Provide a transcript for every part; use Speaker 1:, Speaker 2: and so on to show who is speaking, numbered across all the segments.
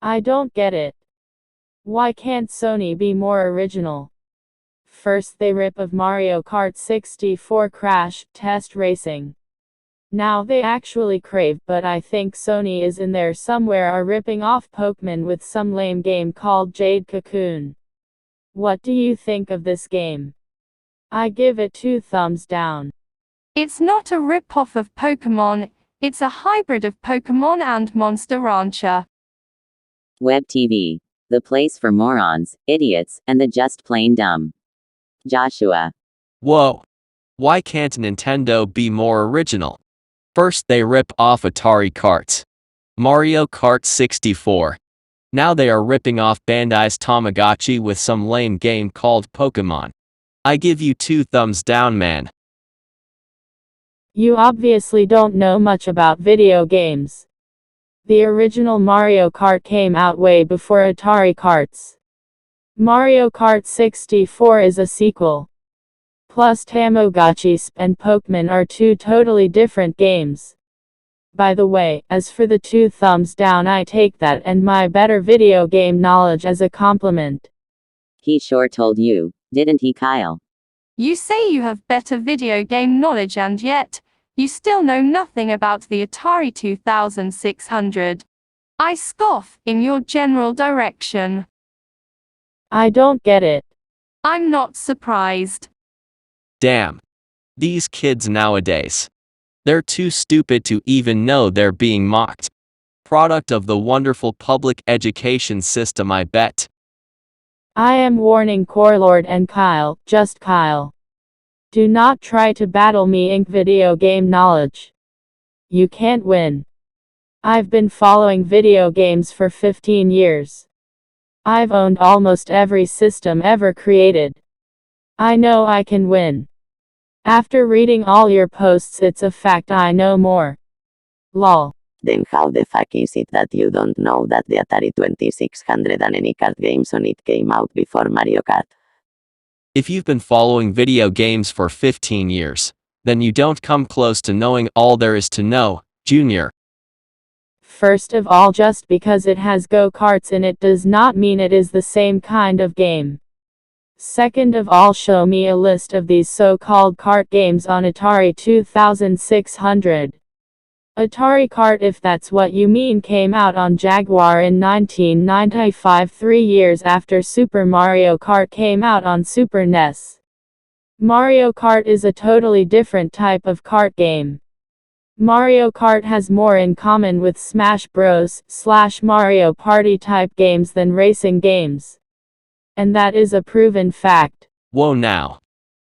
Speaker 1: I don't get it. Why can't Sony be more original? First they rip of Mario Kart 64 Crash Test Racing. Now they actually crave, but I think Sony is in there somewhere, are ripping off Pokemon with some lame game called Jade Cocoon. What do you think of this game? I give it 2 thumbs down.
Speaker 2: It's not a rip-off of Pokemon, it's a hybrid of Pokemon and Monster Rancher.
Speaker 3: Web TV. The place for morons, idiots, and the just plain dumb. Joshua.
Speaker 4: Whoa. Why can't Nintendo be more original? First they rip off Atari carts. Mario Kart 64. Now they are ripping off Bandai's Tamagotchi with some lame game called Pokemon. I give you 2 thumbs down, man.
Speaker 1: You obviously don't know much about video games. The original Mario Kart came out way before Atari carts. Mario Kart 64 is a sequel. Plus Tamagotchi and Pokemon are 2 totally different games. By the way, as for the 2 thumbs down, I take that and my better video game knowledge as a compliment.
Speaker 3: He sure told you, didn't he, Kyle?
Speaker 2: You say you have better video game knowledge and yet, you still know nothing about the Atari 2600. I scoff in your general direction.
Speaker 1: I don't get it.
Speaker 2: I'm not surprised.
Speaker 4: Damn. These kids nowadays. They're too stupid to even know they're being mocked. Product of the wonderful public education system, I bet.
Speaker 1: I am warning Corelord and Kyle, just Kyle. Do not try to battle me in video game knowledge. You can't win. I've been following video games for 15 years. I've owned almost every system ever created. I know I can win. After reading all your posts, it's a fact I know more. Lol.
Speaker 3: Then how the fuck is it that you don't know that the Atari 2600 and any card games on it came out before Mario Kart?
Speaker 4: If you've been following video games for 15 years, then you don't come close to knowing all there is to know, Junior.
Speaker 1: First of all, just because it has go-karts in it does not mean it is the same kind of game. Second of all, show me a list of these so-called kart games on Atari 2600. Atari Kart, if that's what you mean, came out on Jaguar in 1995, 3 years after Super Mario Kart came out on Super NES. Mario Kart is a totally different type of kart game. Mario Kart has more in common with Smash Bros. / Mario Party type games than racing games. And that is a proven fact.
Speaker 4: Whoa now.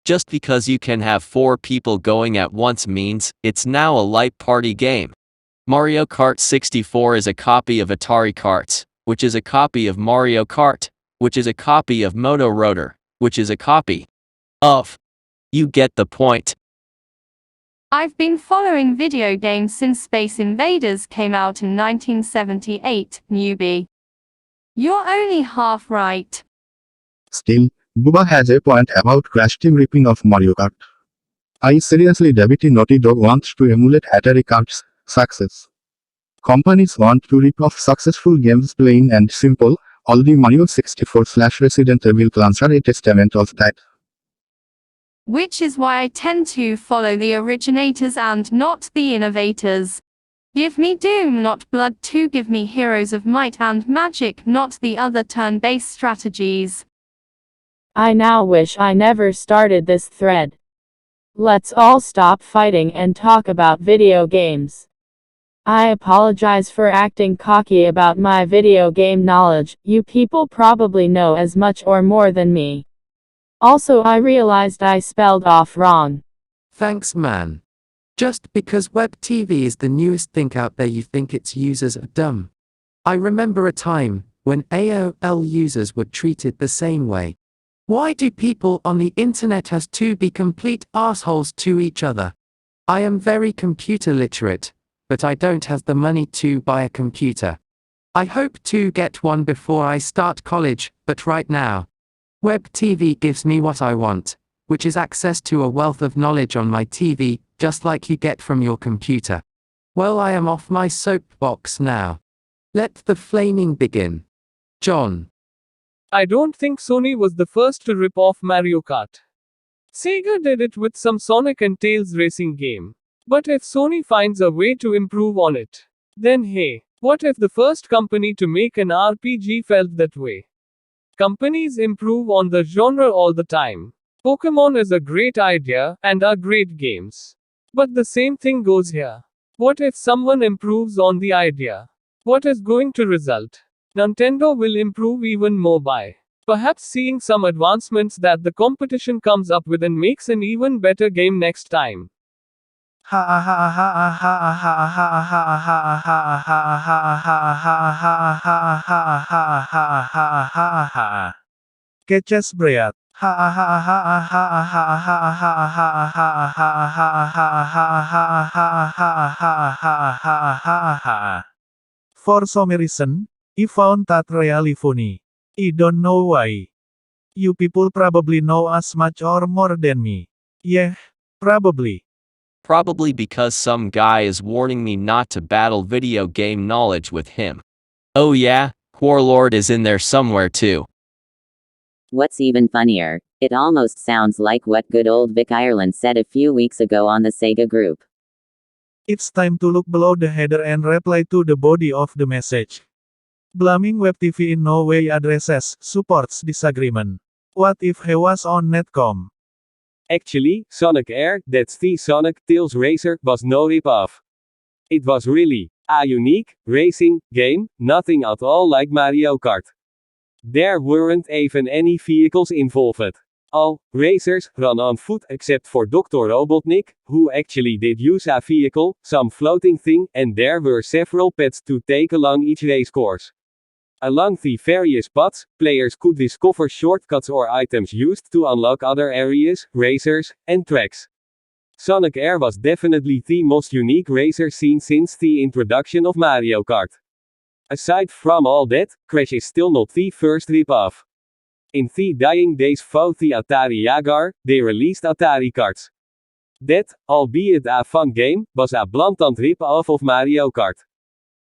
Speaker 4: Just because you can have 4 people going at once means it's now a light party game. Mario Kart 64 is a copy of Atari Karts, which is a copy of Mario Kart, which is a copy of Moto Rotor, which is a copy of. You get the point.
Speaker 2: I've been following video games since Space Invaders came out in 1978, newbie. You're only half right.
Speaker 5: Still, Bubba has a point about Crash Team ripping off Mario Kart. I seriously doubt Naughty Dog wants to emulate Atari Kart's success. Companies want to rip off successful games, plain and simple. All the Mario 64/Resident Evil clans are a testament of that.
Speaker 2: Which is why I tend to follow the originators and not the innovators. Give me Doom, not Blood 2. Give me Heroes of Might and Magic, not the other turn-based strategies.
Speaker 1: I now wish I never started this thread. Let's all stop fighting and talk about video games. I apologize for acting cocky about my video game knowledge. You people probably know as much or more than me. Also, I realized I spelled off wrong.
Speaker 6: Thanks, man. Just because web TV is the newest thing out there, you think its users are dumb. I remember a time when AOL users were treated the same way. Why do people on the internet has to be complete assholes to each other? I am very computer literate, but I don't have the money to buy a computer. I hope to get one before I start college, but right now, web TV gives me what I want, which is access to a wealth of knowledge on my TV, just like you get from your computer. Well, I am off my soapbox now. Let the flaming begin. John.
Speaker 7: I don't think Sony was the first to rip off Mario Kart. Sega did it with some Sonic and Tails racing game. But if Sony finds a way to improve on it, then hey, what if the first company to make an RPG felt that way? Companies improve on the genre all the time. Pokemon is a great idea, and are great games. But the same thing goes here. What if someone improves on the idea? What is going to result? Nintendo will improve even more by perhaps seeing some advancements that the competition comes up with and makes an even better game next time.
Speaker 8: Catches Breat. For some reason, I found that really funny. I don't know why. You people probably know as much or more than me. Yeah, probably.
Speaker 4: Probably because some guy is warning me not to battle video game knowledge with him. Oh yeah, Warlord is in there somewhere too.
Speaker 3: What's even funnier, it almost sounds like what good old Vic Ireland said a few weeks ago on the Sega group.
Speaker 8: It's time to look below the header and reply to the body of the message. Blaming WebTV in no way addresses, supports disagreement. What if he was on Netcom?
Speaker 9: Actually, Sonic Air, that's the Sonic Tails Racer, was no rip-off. It was really a unique racing game, nothing at all like Mario Kart. There weren't even any vehicles involved. All racers ran on foot except for Dr. Robotnik, who actually did use a vehicle, some floating thing, and there were several paths to take along each race course. Along the various paths, players could discover shortcuts or items used to unlock other areas, racers, and tracks. Sonic Air was definitely the most unique racer scene since the introduction of Mario Kart. Aside from all that, Crash is still not the first rip-off. In the dying days of the Atari Jaguar, they released Atari Karts. That, albeit a fun game, was a blatant rip-off of Mario Kart.